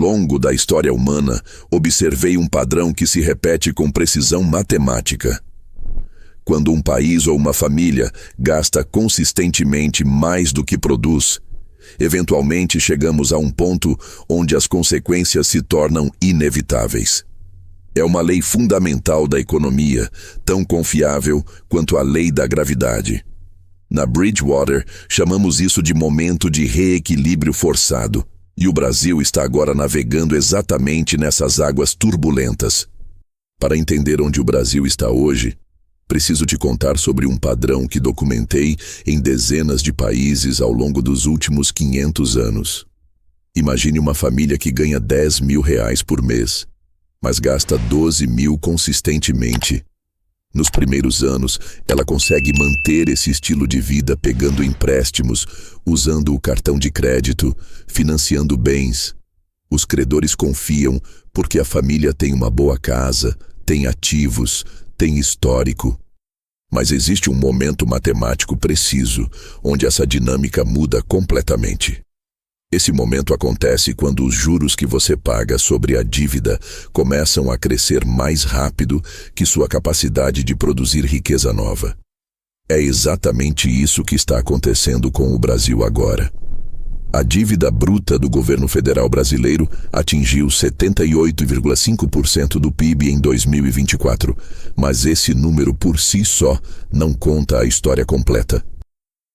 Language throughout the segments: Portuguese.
longo da história humana, observei um padrão que se repete com precisão matemática. Quando um país ou uma família gasta consistentemente mais do que produz, eventualmente chegamos a um ponto onde as consequências se tornam inevitáveis. É uma lei fundamental da economia, tão confiável quanto a lei da gravidade. Na Bridgewater, chamamos isso de momento de reequilíbrio forçado, e o Brasil está agora navegando exatamente nessas águas turbulentas. Para entender onde o Brasil está hoje, preciso te contar sobre um padrão que documentei em dezenas de países ao longo dos últimos 500 anos. Imagine uma família que ganha R$10.000 por mês, mas gasta 12 mil consistentemente. Nos primeiros anos, ela consegue manter esse estilo de vida pegando empréstimos, usando o cartão de crédito, financiando bens. Os credores confiam porque a família tem uma boa casa, tem ativos, tem histórico. Mas existe um momento matemático preciso, onde essa dinâmica muda completamente. Esse momento acontece quando os juros que você paga sobre a dívida começam a crescer mais rápido que sua capacidade de produzir riqueza nova. É exatamente isso que está acontecendo com o Brasil agora. A dívida bruta do governo federal brasileiro atingiu 78,5% do PIB em 2024, mas esse número por si só não conta a história completa.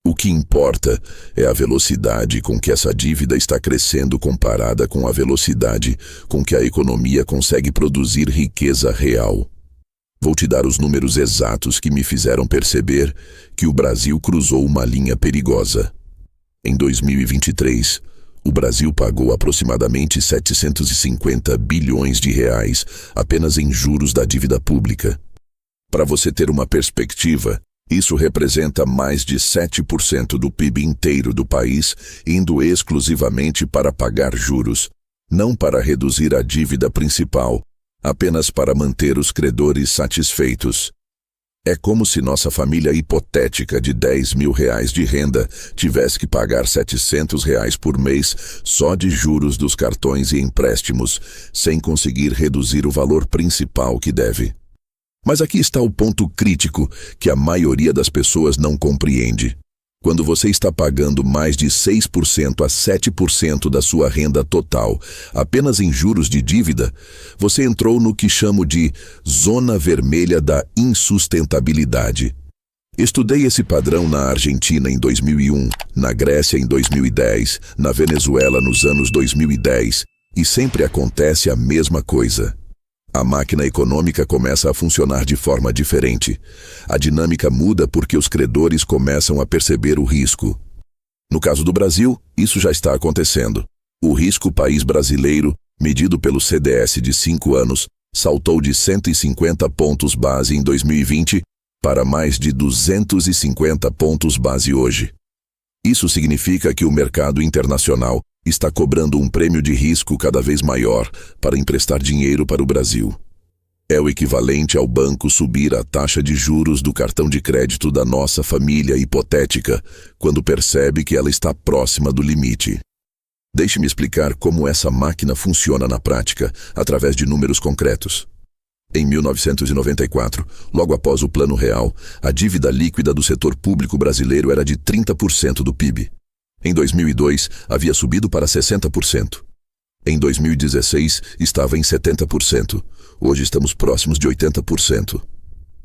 O que importa é a velocidade com que essa dívida está crescendo comparada com a velocidade com que a economia consegue produzir riqueza real. Vou te dar os números exatos que me fizeram perceber que o Brasil cruzou uma linha perigosa. Em 2023, o Brasil pagou aproximadamente 750 bilhões de reais apenas em juros da dívida pública. Para você ter uma perspectiva, isso representa mais de 7% do PIB inteiro do país indo exclusivamente para pagar juros, não para reduzir a dívida principal, apenas para manter os credores satisfeitos. É como se nossa família hipotética de R$10.000 de renda tivesse que pagar R$700 por mês só de juros dos cartões e empréstimos, sem conseguir reduzir o valor principal que deve. Mas aqui está o ponto crítico que a maioria das pessoas não compreende. Quando você está pagando mais de 6% a 7% da sua renda total apenas em juros de dívida, você entrou no que chamo de zona vermelha da insustentabilidade. Estudei esse padrão na Argentina em 2001, na Grécia em 2010, na Venezuela nos anos 2010, e sempre acontece a mesma coisa. A máquina econômica começa a funcionar de forma diferente. A dinâmica muda porque os credores começam a perceber o risco. No caso do Brasil, isso já está acontecendo. O risco país brasileiro, medido pelo CDS de 5 anos, saltou de 150 pontos base em 2020 para mais de 250 pontos base hoje. Isso significa que o mercado internacional está cobrando um prêmio de risco cada vez maior para emprestar dinheiro para o Brasil. É o equivalente ao banco subir a taxa de juros do cartão de crédito da nossa família hipotética quando percebe que ela está próxima do limite. Deixe-me explicar como essa máquina funciona na prática, através de números concretos. Em 1994, logo após o Plano Real, a dívida líquida do setor público brasileiro era de 30% do PIB. Em 2002, havia subido para 60%. Em 2016, estava em 70%. Hoje estamos próximos de 80%.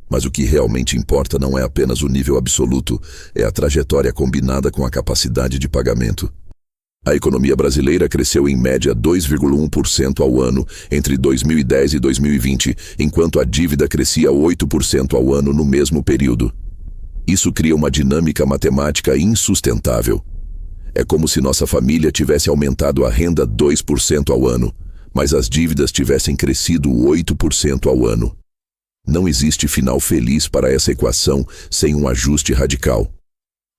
Mas o que realmente importa não é apenas o nível absoluto, é a trajetória combinada com a capacidade de pagamento. A economia brasileira cresceu em média 2,1% ao ano entre 2010 e 2020, enquanto a dívida crescia 8% ao ano no mesmo período. Isso cria uma dinâmica matemática insustentável. É como se nossa família tivesse aumentado a renda 2% ao ano, mas as dívidas tivessem crescido 8% ao ano. Não existe final feliz para essa equação sem um ajuste radical.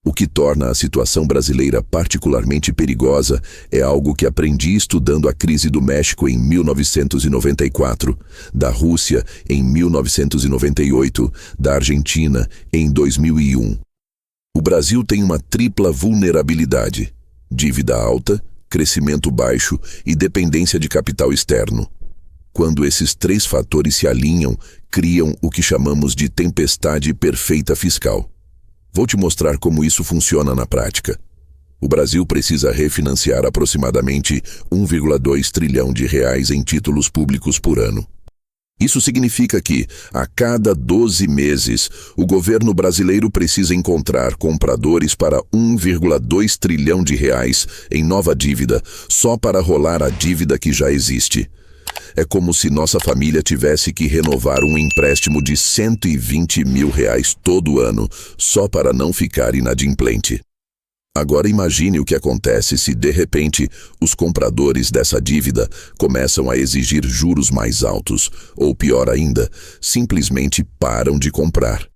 O que torna a situação brasileira particularmente perigosa é algo que aprendi estudando a crise do México em 1994, da Rússia em 1998, da Argentina em 2001. O Brasil tem uma tripla vulnerabilidade: dívida alta, crescimento baixo e dependência de capital externo. Quando esses três fatores se alinham, criam o que chamamos de tempestade perfeita fiscal. Vou te mostrar como isso funciona na prática. O Brasil precisa refinanciar aproximadamente 1,2 trilhão de reais em títulos públicos por ano. Isso significa que, a cada 12 meses, o governo brasileiro precisa encontrar compradores para 1,2 trilhão de reais em nova dívida, só para rolar a dívida que já existe. É como se nossa família tivesse que renovar um empréstimo de 120 mil reais todo ano, só para não ficar inadimplente. Agora imagine o que acontece se, de repente, os compradores dessa dívida começam a exigir juros mais altos, ou pior ainda, simplesmente param de comprar.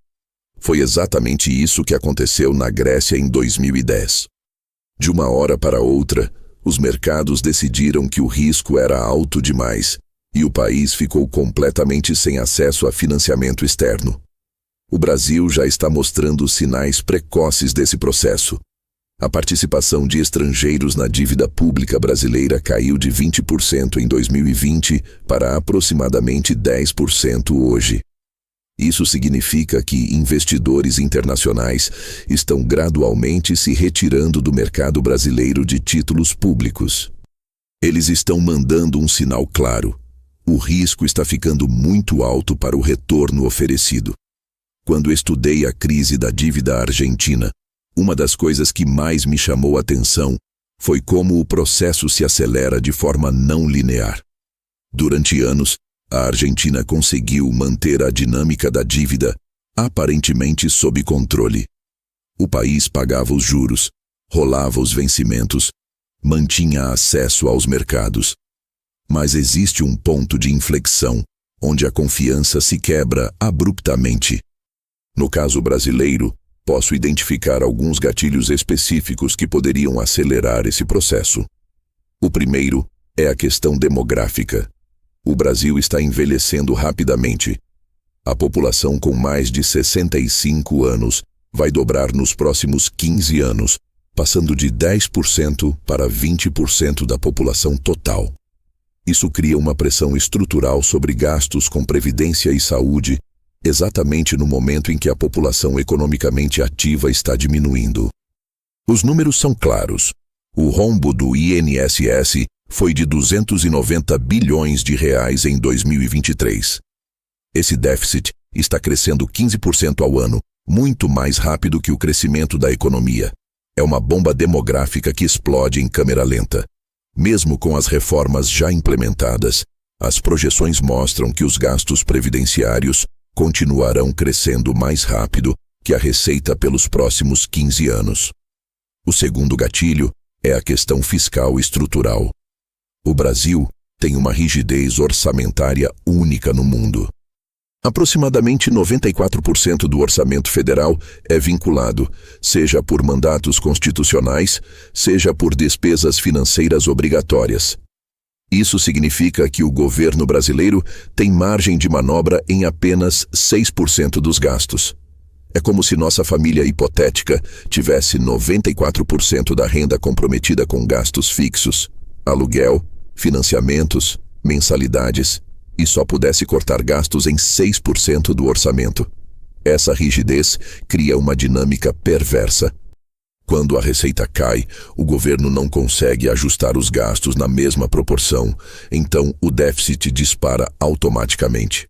Foi exatamente isso que aconteceu na Grécia em 2010. De uma hora para outra, os mercados decidiram que o risco era alto demais e o país ficou completamente sem acesso a financiamento externo. O Brasil já está mostrando sinais precoces desse processo. A participação de estrangeiros na dívida pública brasileira caiu de 20% em 2020 para aproximadamente 10% hoje. Isso significa que investidores internacionais estão gradualmente se retirando do mercado brasileiro de títulos públicos. Eles estão mandando um sinal claro. O risco está ficando muito alto para o retorno oferecido. Quando estudei a crise da dívida argentina, uma das coisas que mais me chamou a atenção foi como o processo se acelera de forma não linear. Durante anos, a Argentina conseguiu manter a dinâmica da dívida aparentemente sob controle. O país pagava os juros, rolava os vencimentos, mantinha acesso aos mercados. Mas existe um ponto de inflexão, onde a confiança se quebra abruptamente. No caso brasileiro, posso identificar alguns gatilhos específicos que poderiam acelerar esse processo. O primeiro é a questão demográfica. O Brasil está envelhecendo rapidamente. A população com mais de 65 anos vai dobrar nos próximos 15 anos, passando de 10% para 20% da população total. Isso cria uma pressão estrutural sobre gastos com previdência e saúde, exatamente no momento em que a população economicamente ativa está diminuindo. Os números são claros. O rombo do INSS foi de 290 bilhões de reais em 2023. Esse déficit está crescendo 15% ao ano, muito mais rápido que o crescimento da economia. É uma bomba demográfica que explode em câmera lenta. Mesmo com as reformas já implementadas, as projeções mostram que os gastos previdenciários continuarão crescendo mais rápido que a receita pelos próximos 15 anos. O segundo gatilho é a questão fiscal estrutural. O Brasil tem uma rigidez orçamentária única no mundo. Aproximadamente 94% do orçamento federal é vinculado, seja por mandatos constitucionais, seja por despesas financeiras obrigatórias. Isso significa que o governo brasileiro tem margem de manobra em apenas 6% dos gastos. É como se nossa família hipotética tivesse 94% da renda comprometida com gastos fixos, aluguel, financiamentos, mensalidades, e só pudesse cortar gastos em 6% do orçamento. Essa rigidez cria uma dinâmica perversa. Quando a receita cai, o governo não consegue ajustar os gastos na mesma proporção, então o déficit dispara automaticamente.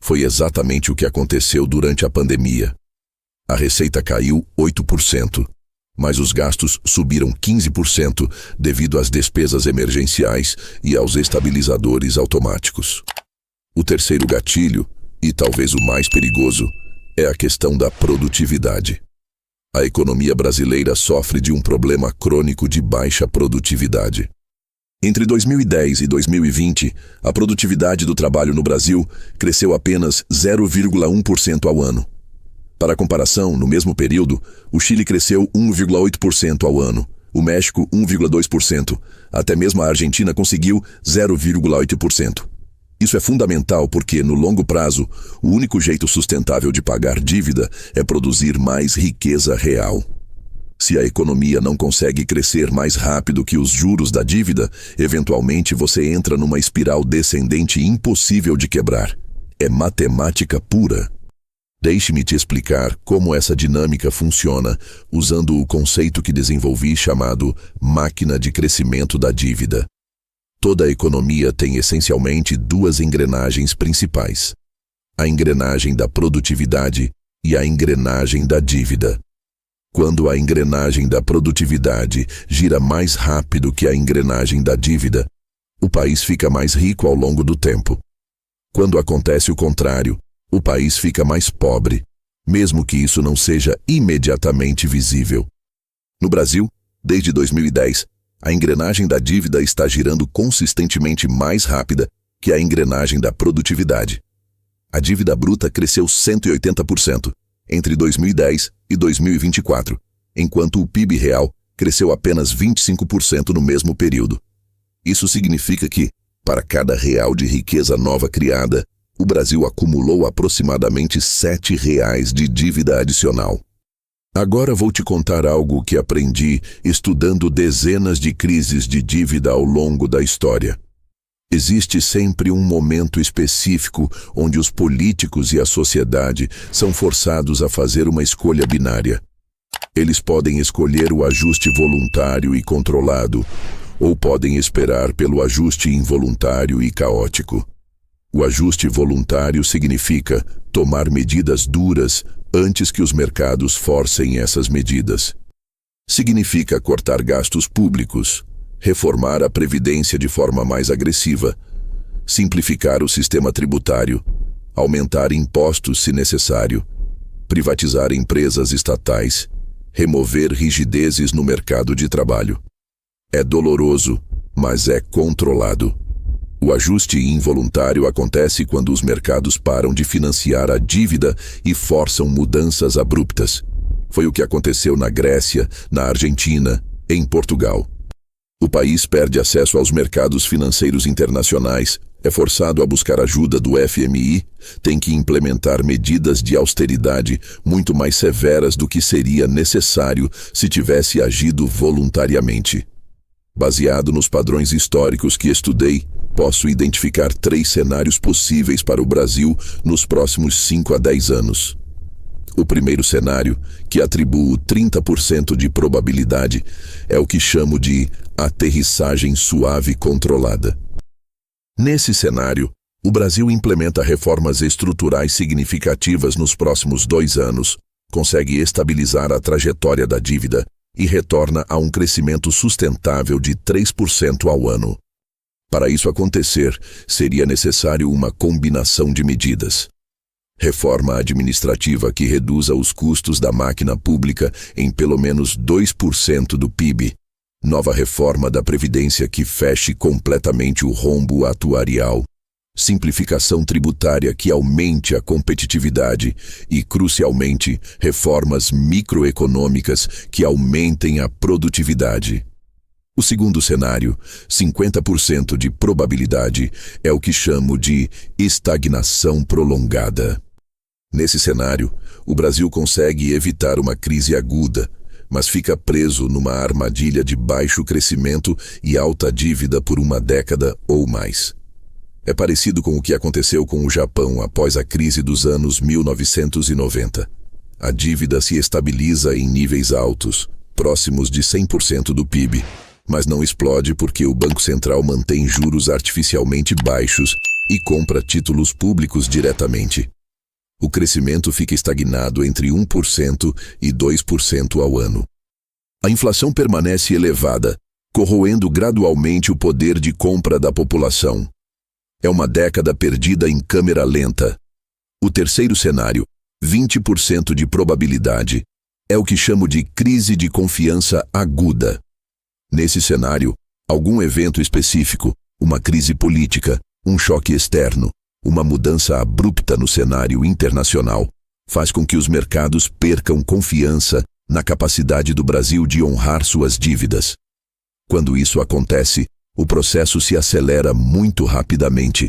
Foi exatamente o que aconteceu durante a pandemia. A receita caiu 8%, mas os gastos subiram 15% devido às despesas emergenciais e aos estabilizadores automáticos. O terceiro gatilho, e talvez o mais perigoso, é a questão da produtividade. A economia brasileira sofre de um problema crônico de baixa produtividade. Entre 2010 e 2020, a produtividade do trabalho no Brasil cresceu apenas 0,1% ao ano. Para comparação, no mesmo período, o Chile cresceu 1,8% ao ano, o México 1,2%, até mesmo a Argentina conseguiu 0,8%. Isso é fundamental porque, no longo prazo, o único jeito sustentável de pagar dívida é produzir mais riqueza real. Se a economia não consegue crescer mais rápido que os juros da dívida, eventualmente você entra numa espiral descendente impossível de quebrar. É matemática pura. Deixe-me te explicar como essa dinâmica funciona usando o conceito que desenvolvi chamado máquina de crescimento da dívida. Toda a economia tem essencialmente duas engrenagens principais: a engrenagem da produtividade e a engrenagem da dívida. Quando a engrenagem da produtividade gira mais rápido que a engrenagem da dívida, o país fica mais rico ao longo do tempo. Quando acontece o contrário, o país fica mais pobre, mesmo que isso não seja imediatamente visível. No Brasil, desde 2010, a engrenagem da dívida está girando consistentemente mais rápida que a engrenagem da produtividade. A dívida bruta cresceu 180% entre 2010 e 2024, enquanto o PIB real cresceu apenas 25% no mesmo período. Isso significa que, para cada real de riqueza nova criada, o Brasil acumulou aproximadamente R$ 7 de dívida adicional. Agora vou te contar algo que aprendi estudando dezenas de crises de dívida ao longo da história. Existe sempre um momento específico onde os políticos e a sociedade são forçados a fazer uma escolha binária. Eles podem escolher o ajuste voluntário e controlado, ou podem esperar pelo ajuste involuntário e caótico. O ajuste voluntário significa tomar medidas duras antes que os mercados forcem essas medidas. Significa cortar gastos públicos, reformar a previdência de forma mais agressiva, simplificar o sistema tributário, aumentar impostos se necessário, privatizar empresas estatais, remover rigidezes no mercado de trabalho. É doloroso, mas é controlado. O ajuste involuntário acontece quando os mercados param de financiar a dívida e forçam mudanças abruptas. Foi o que aconteceu na Grécia, na Argentina, em Portugal. O país perde acesso aos mercados financeiros internacionais, é forçado a buscar ajuda do FMI, tem que implementar medidas de austeridade muito mais severas do que seria necessário se tivesse agido voluntariamente. Baseado nos padrões históricos que estudei, posso identificar 3 cenários possíveis para o Brasil nos próximos 5 a 10 anos. O primeiro cenário, que atribuo 30% de probabilidade, é o que chamo de aterrissagem suave controlada. Nesse cenário, o Brasil implementa reformas estruturais significativas nos próximos 2 anos, consegue estabilizar a trajetória da dívida e retorna a um crescimento sustentável de 3% ao ano. Para isso acontecer, seria necessário uma combinação de medidas. Reforma administrativa que reduza os custos da máquina pública em pelo menos 2% do PIB. Nova reforma da Previdência que feche completamente o rombo atuarial. Simplificação tributária que aumente a competitividade e, crucialmente, reformas microeconômicas que aumentem a produtividade. O segundo cenário, 50% de probabilidade, é o que chamo de estagnação prolongada. Nesse cenário, o Brasil consegue evitar uma crise aguda, mas fica preso numa armadilha de baixo crescimento e alta dívida por uma década ou mais. É parecido com o que aconteceu com o Japão após a crise dos anos 1990. A dívida se estabiliza em níveis altos, próximos de 100% do PIB, mas não explode porque o Banco Central mantém juros artificialmente baixos e compra títulos públicos diretamente. O crescimento fica estagnado entre 1% e 2% ao ano. A inflação permanece elevada, corroendo gradualmente o poder de compra da população. É uma década perdida em câmera lenta. O terceiro cenário, 20% de probabilidade, é o que chamo de crise de confiança aguda. Nesse cenário, algum evento específico, uma crise política, um choque externo, uma mudança abrupta no cenário internacional, faz com que os mercados percam confiança na capacidade do Brasil de honrar suas dívidas. Quando isso acontece, o processo se acelera muito rapidamente.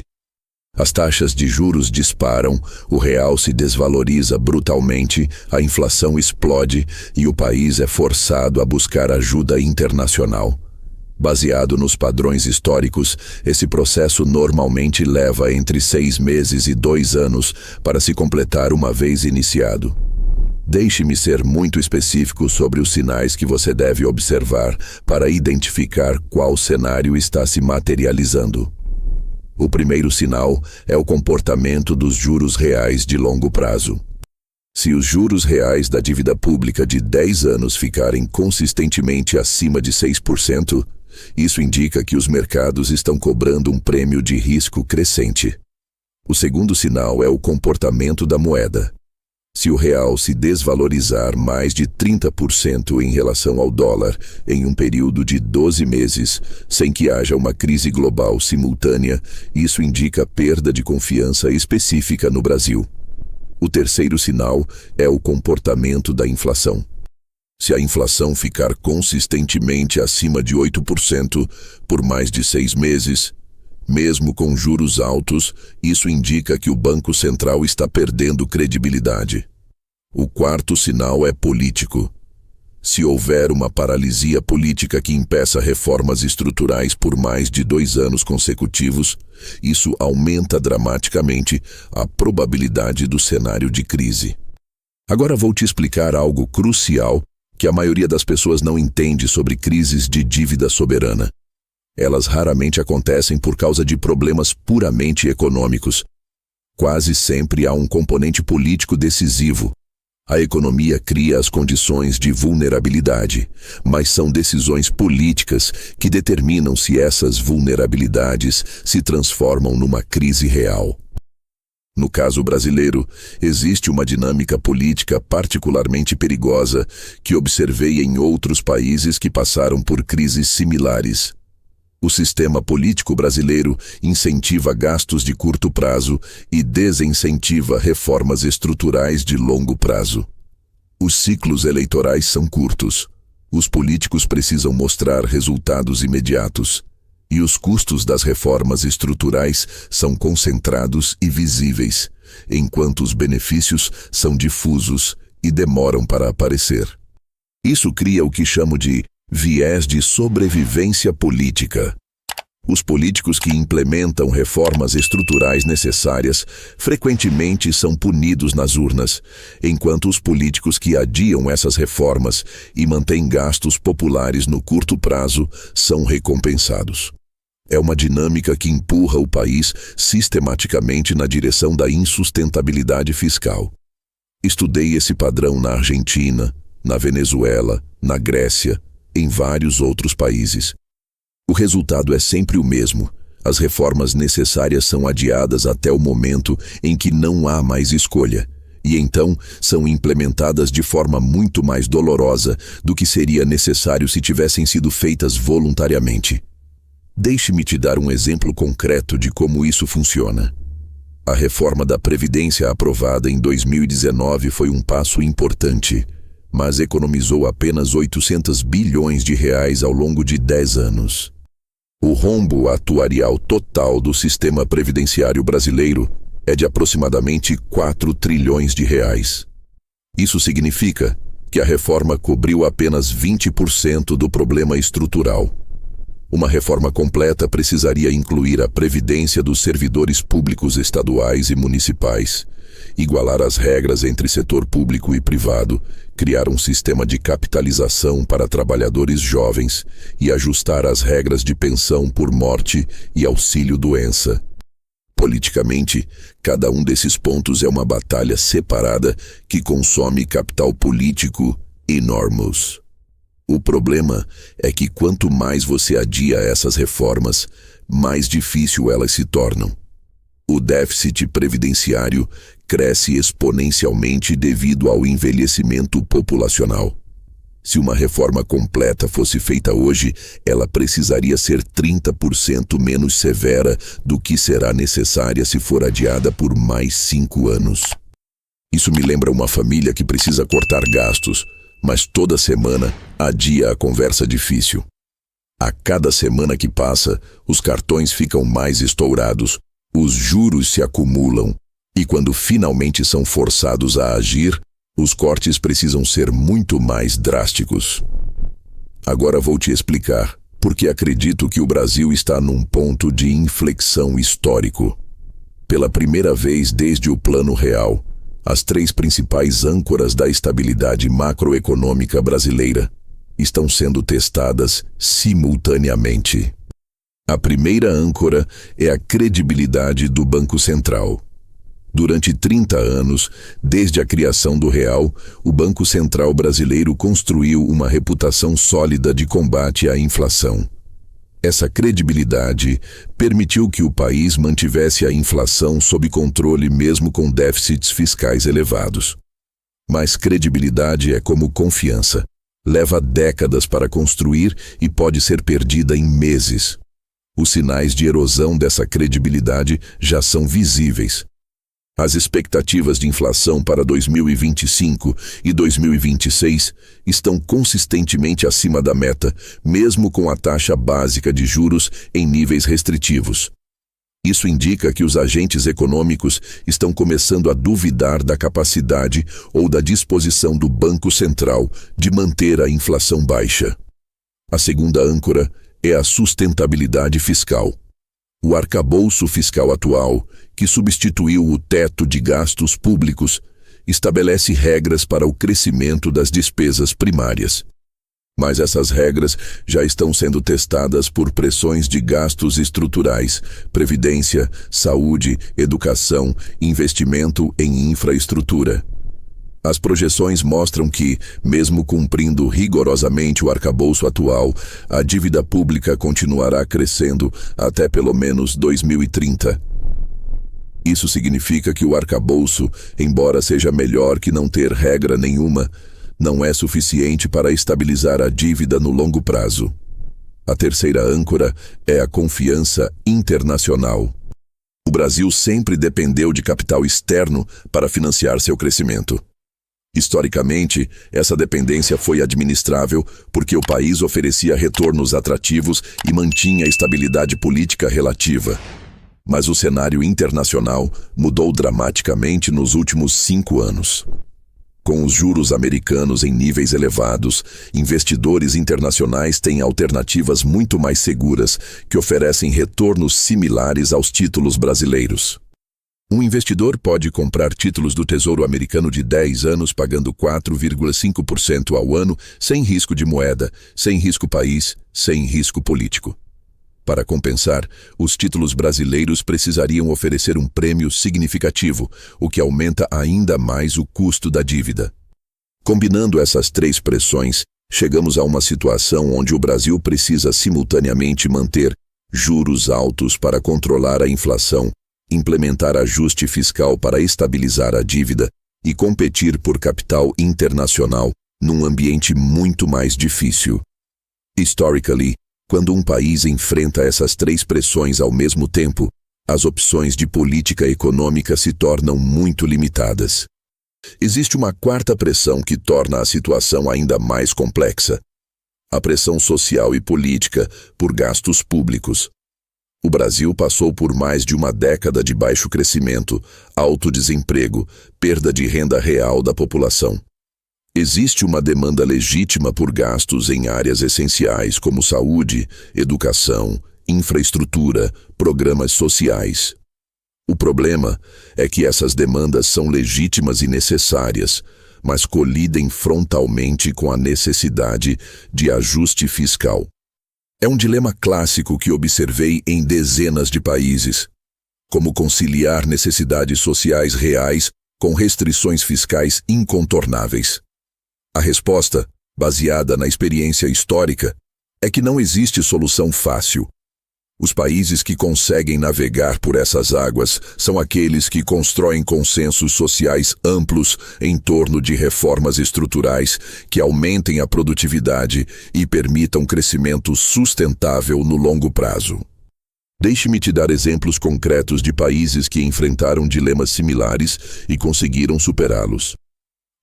As taxas de juros disparam, o real se desvaloriza brutalmente, a inflação explode e o país é forçado a buscar ajuda internacional. Baseado nos padrões históricos, esse processo normalmente leva entre 6 meses e 2 anos para se completar uma vez iniciado. Deixe-me ser muito específico sobre os sinais que você deve observar para identificar qual cenário está se materializando. O primeiro sinal é o comportamento dos juros reais de longo prazo. Se os juros reais da dívida pública de 10 anos ficarem consistentemente acima de 6%, isso indica que os mercados estão cobrando um prêmio de risco crescente. O segundo sinal é o comportamento da moeda. Se o real se desvalorizar mais de 30% em relação ao dólar em um período de 12 meses, sem que haja uma crise global simultânea, isso indica perda de confiança específica no Brasil. O terceiro sinal é o comportamento da inflação. Se a inflação ficar consistentemente acima de 8% por mais de 6 meses, mesmo com juros altos, isso indica que o Banco Central está perdendo credibilidade. O quarto sinal é político. Se houver uma paralisia política que impeça reformas estruturais por mais de 2 anos consecutivos, isso aumenta dramaticamente a probabilidade do cenário de crise. Agora vou te explicar algo crucial que a maioria das pessoas não entende sobre crises de dívida soberana. Elas raramente acontecem por causa de problemas puramente econômicos. Quase sempre há um componente político decisivo. A economia cria as condições de vulnerabilidade, mas são decisões políticas que determinam se essas vulnerabilidades se transformam numa crise real. No caso brasileiro, existe uma dinâmica política particularmente perigosa que observei em outros países que passaram por crises similares. O sistema político brasileiro incentiva gastos de curto prazo e desincentiva reformas estruturais de longo prazo. Os ciclos eleitorais são curtos. Os políticos precisam mostrar resultados imediatos. E os custos das reformas estruturais são concentrados e visíveis, enquanto os benefícios são difusos e demoram para aparecer. Isso cria o que chamo de viés de sobrevivência política. Os políticos que implementam reformas estruturais necessárias frequentemente são punidos nas urnas, enquanto os políticos que adiam essas reformas e mantêm gastos populares no curto prazo são recompensados. É uma dinâmica que empurra o país sistematicamente na direção da insustentabilidade fiscal. Estudei esse padrão na Argentina, na Venezuela, na Grécia, em vários outros países. O resultado é sempre o mesmo. As reformas necessárias são adiadas até o momento em que não há mais escolha, e então são implementadas de forma muito mais dolorosa do que seria necessário se tivessem sido feitas voluntariamente. Deixe-me te dar um exemplo concreto de como isso funciona. A reforma da Previdência aprovada em 2019 foi um passo importante, mas economizou apenas 800 bilhões de reais ao longo de 10 anos. O rombo atuarial total do sistema previdenciário brasileiro é de aproximadamente 4 trilhões de reais. Isso significa que a reforma cobriu apenas 20% do problema estrutural. Uma reforma completa precisaria incluir a previdência dos servidores públicos estaduais e municipais, igualar as regras entre setor público e privado, criar um sistema de capitalização para trabalhadores jovens e ajustar as regras de pensão por morte e auxílio-doença. Politicamente, cada um desses pontos é uma batalha separada que consome capital político enormos. O problema é que quanto mais você adia essas reformas, mais difícil elas se tornam. O déficit previdenciário cresce exponencialmente devido ao envelhecimento populacional. Se uma reforma completa fosse feita hoje, ela precisaria ser 30% menos severa do que será necessária se for adiada por mais 5 anos. Isso me lembra uma família que precisa cortar gastos, mas toda semana adia a conversa difícil. A cada semana que passa, os cartões ficam mais estourados, Os juros se acumulam, e quando finalmente são forçados a agir, os cortes precisam ser muito mais drásticos. Agora vou te explicar porque acredito que o Brasil está num ponto de inflexão histórico. Pela primeira vez desde o Plano Real, as 3 principais âncoras da estabilidade macroeconômica brasileira estão sendo testadas simultaneamente. A primeira âncora é a credibilidade do Banco Central. Durante 30 anos, desde a criação do Real, o Banco Central brasileiro construiu uma reputação sólida de combate à inflação. Essa credibilidade permitiu que o país mantivesse a inflação sob controle mesmo com déficits fiscais elevados. Mas credibilidade é como confiança. Leva décadas para construir e pode ser perdida em meses. Os sinais de erosão dessa credibilidade já são visíveis. As expectativas de inflação para 2025 e 2026 estão consistentemente acima da meta, mesmo com a taxa básica de juros em níveis restritivos. Isso indica que os agentes econômicos estão começando a duvidar da capacidade ou da disposição do Banco Central de manter a inflação baixa. A segunda âncora é a sustentabilidade fiscal. O arcabouço fiscal atual, que substituiu o teto de gastos públicos, estabelece regras para o crescimento das despesas primárias. Mas essas regras já estão sendo testadas por pressões de gastos estruturais, previdência, saúde, educação, investimento em infraestrutura. As projeções mostram que, mesmo cumprindo rigorosamente o arcabouço atual, a dívida pública continuará crescendo até pelo menos 2030. Isso significa que o arcabouço, embora seja melhor que não ter regra nenhuma, não é suficiente para estabilizar a dívida no longo prazo. A terceira âncora é a confiança internacional. O Brasil sempre dependeu de capital externo para financiar seu crescimento. Historicamente, essa dependência foi administrável porque o país oferecia retornos atrativos e mantinha estabilidade política relativa. Mas o cenário internacional mudou dramaticamente nos últimos 5 anos. Com os juros americanos em níveis elevados, investidores internacionais têm alternativas muito mais seguras que oferecem retornos similares aos títulos brasileiros. Um investidor pode comprar títulos do Tesouro Americano de 10 anos pagando 4,5% ao ano, sem risco de moeda, sem risco país, sem risco político. Para compensar, os títulos brasileiros precisariam oferecer um prêmio significativo, o que aumenta ainda mais o custo da dívida. Combinando essas 3 pressões, chegamos a uma situação onde o Brasil precisa simultaneamente manter juros altos para controlar a inflação, implementar ajuste fiscal para estabilizar a dívida e competir por capital internacional num ambiente muito mais difícil. Historically, quando um país enfrenta essas 3 pressões ao mesmo tempo, as opções de política econômica se tornam muito limitadas. Existe uma quarta pressão que torna a situação ainda mais complexa: a pressão social e política por gastos públicos. O Brasil passou por mais de uma década de baixo crescimento, alto desemprego, perda de renda real da população. Existe uma demanda legítima por gastos em áreas essenciais como saúde, educação, infraestrutura, programas sociais. O problema é que essas demandas são legítimas e necessárias, mas colidem frontalmente com a necessidade de ajuste fiscal. É um dilema clássico que observei em dezenas de países. Como conciliar necessidades sociais reais com restrições fiscais incontornáveis? A resposta, baseada na experiência histórica, é que não existe solução fácil. Os países que conseguem navegar por essas águas são aqueles que constroem consensos sociais amplos em torno de reformas estruturais que aumentem a produtividade e permitam crescimento sustentável no longo prazo. Deixe-me te dar exemplos concretos de países que enfrentaram dilemas similares e conseguiram superá-los.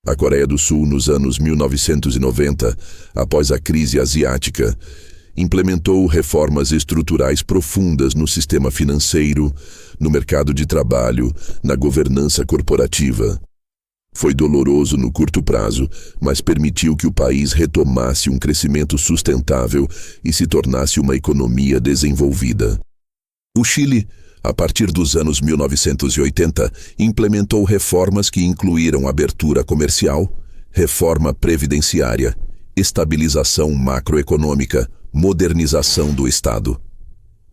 A Coreia do Sul, nos anos 1990, após a crise asiática, implementou reformas estruturais profundas no sistema financeiro, no mercado de trabalho, na governança corporativa. Foi doloroso no curto prazo, mas permitiu que o país retomasse um crescimento sustentável e se tornasse uma economia desenvolvida. O Chile, a partir dos anos 1980, implementou reformas que incluíram abertura comercial, reforma previdenciária, estabilização macroeconômica, modernização do Estado.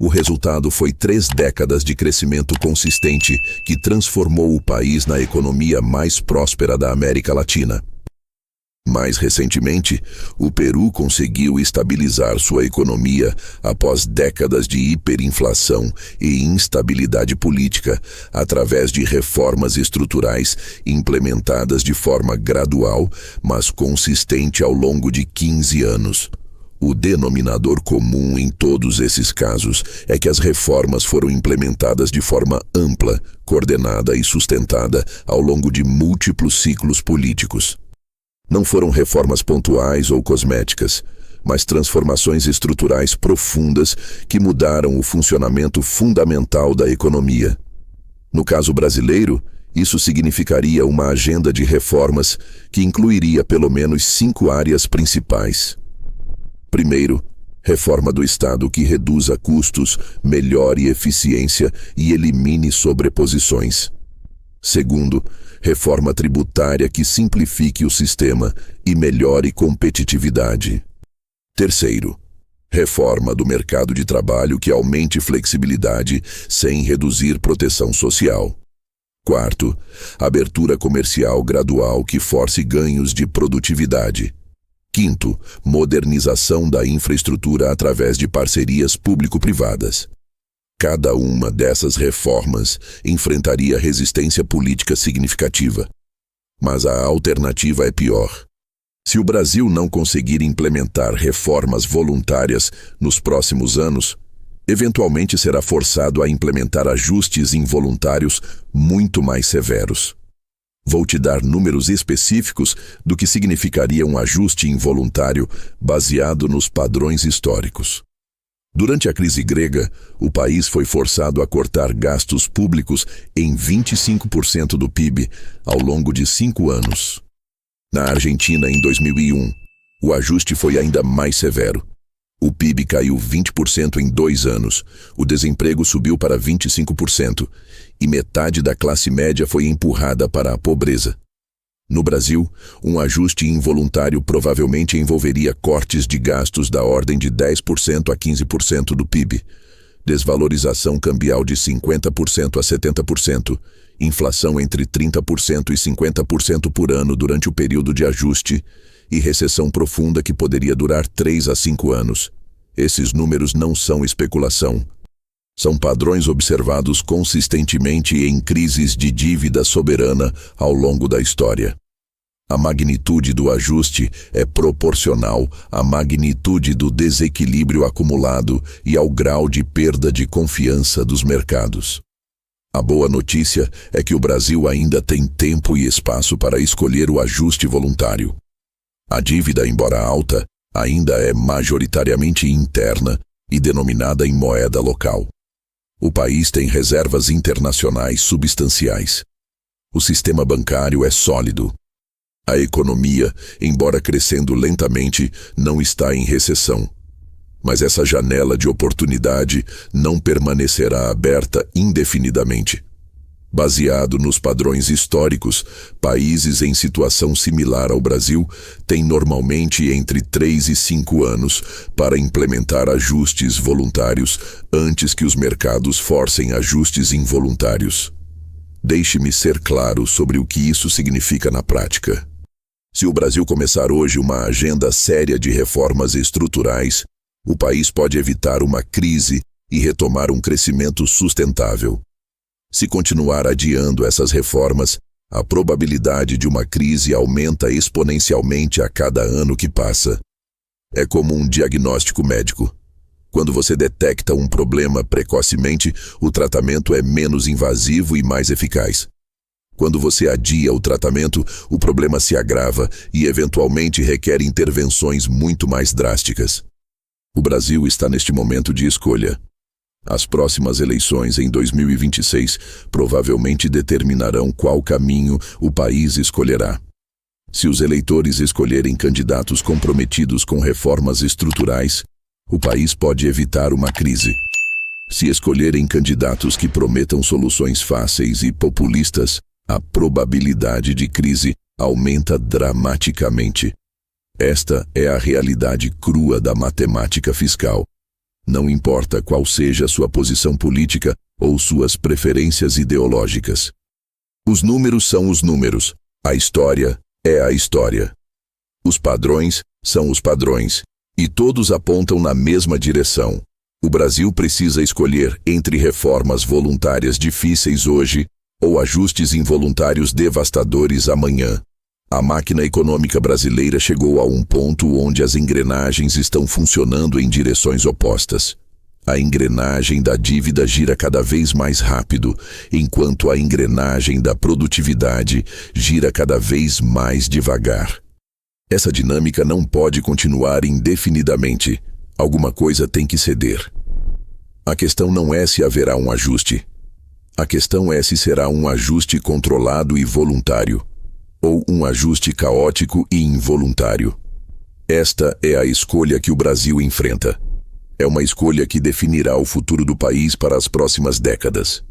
O resultado foi 3 décadas de crescimento consistente que transformou o país na economia mais próspera da América Latina. Mais recentemente, o Peru conseguiu estabilizar sua economia após décadas de hiperinflação e instabilidade política, através de reformas estruturais implementadas de forma gradual, mas consistente ao longo de 15 anos. O denominador comum em todos esses casos é que as reformas foram implementadas de forma ampla, coordenada e sustentada ao longo de múltiplos ciclos políticos. Não foram reformas pontuais ou cosméticas, mas transformações estruturais profundas que mudaram o funcionamento fundamental da economia. No caso brasileiro, isso significaria uma agenda de reformas que incluiria pelo menos 5 áreas principais. Primeiro, reforma do Estado que reduza custos, melhore eficiência e elimine sobreposições. Segundo, reforma tributária que simplifique o sistema e melhore competitividade. Terceiro, reforma do mercado de trabalho que aumente flexibilidade sem reduzir proteção social. Quarto, abertura comercial gradual que force ganhos de produtividade. Quinto, modernização da infraestrutura através de parcerias público-privadas. Cada uma dessas reformas enfrentaria resistência política significativa. Mas a alternativa é pior. Se o Brasil não conseguir implementar reformas voluntárias nos próximos anos, eventualmente será forçado a implementar ajustes involuntários muito mais severos. Vou te dar números específicos do que significaria um ajuste involuntário baseado nos padrões históricos. Durante a crise grega, o país foi forçado a cortar gastos públicos em 25% do PIB ao longo de 5 anos. Na Argentina, em 2001, o ajuste foi ainda mais severo. O PIB caiu 20% em 2 anos, o desemprego subiu para 25% e metade da classe média foi empurrada para a pobreza. No Brasil, um ajuste involuntário provavelmente envolveria cortes de gastos da ordem de 10% a 15% do PIB, desvalorização cambial de 50% a 70%, inflação entre 30% e 50% por ano durante o período de ajuste e recessão profunda que poderia durar 3 a 5 anos. Esses números não são especulação. São padrões observados consistentemente em crises de dívida soberana ao longo da história. A magnitude do ajuste é proporcional à magnitude do desequilíbrio acumulado e ao grau de perda de confiança dos mercados. A boa notícia é que o Brasil ainda tem tempo e espaço para escolher o ajuste voluntário. A dívida, embora alta, ainda é majoritariamente interna e denominada em moeda local. O país tem reservas internacionais substanciais. O sistema bancário é sólido. A economia, embora crescendo lentamente, não está em recessão. Mas essa janela de oportunidade não permanecerá aberta indefinidamente. Baseado nos padrões históricos, países em situação similar ao Brasil têm normalmente entre 3 e 5 anos para implementar ajustes voluntários antes que os mercados forcem ajustes involuntários. Deixe-me ser claro sobre o que isso significa na prática. Se o Brasil começar hoje uma agenda séria de reformas estruturais, o país pode evitar uma crise e retomar um crescimento sustentável. Se continuar adiando essas reformas, a probabilidade de uma crise aumenta exponencialmente a cada ano que passa. É como um diagnóstico médico. Quando você detecta um problema precocemente, o tratamento é menos invasivo e mais eficaz. Quando você adia o tratamento, o problema se agrava e eventualmente requer intervenções muito mais drásticas. O Brasil está neste momento de escolha. As próximas eleições em 2026 provavelmente determinarão qual caminho o país escolherá. Se os eleitores escolherem candidatos comprometidos com reformas estruturais, o país pode evitar uma crise. Se escolherem candidatos que prometam soluções fáceis e populistas, a probabilidade de crise aumenta dramaticamente. Esta é a realidade crua da matemática fiscal. Não importa qual seja sua posição política ou suas preferências ideológicas. Os números são os números. A história é a história. Os padrões são os padrões, e todos apontam na mesma direção. O Brasil precisa escolher entre reformas voluntárias difíceis hoje ou ajustes involuntários devastadores amanhã. A máquina econômica brasileira chegou a um ponto onde as engrenagens estão funcionando em direções opostas. A engrenagem da dívida gira cada vez mais rápido, enquanto a engrenagem da produtividade gira cada vez mais devagar. Essa dinâmica não pode continuar indefinidamente. Alguma coisa tem que ceder. A questão não é se haverá um ajuste. A questão é se será um ajuste controlado e voluntário, ou um ajuste caótico e involuntário. Esta é a escolha que o Brasil enfrenta. É uma escolha que definirá o futuro do país para as próximas décadas.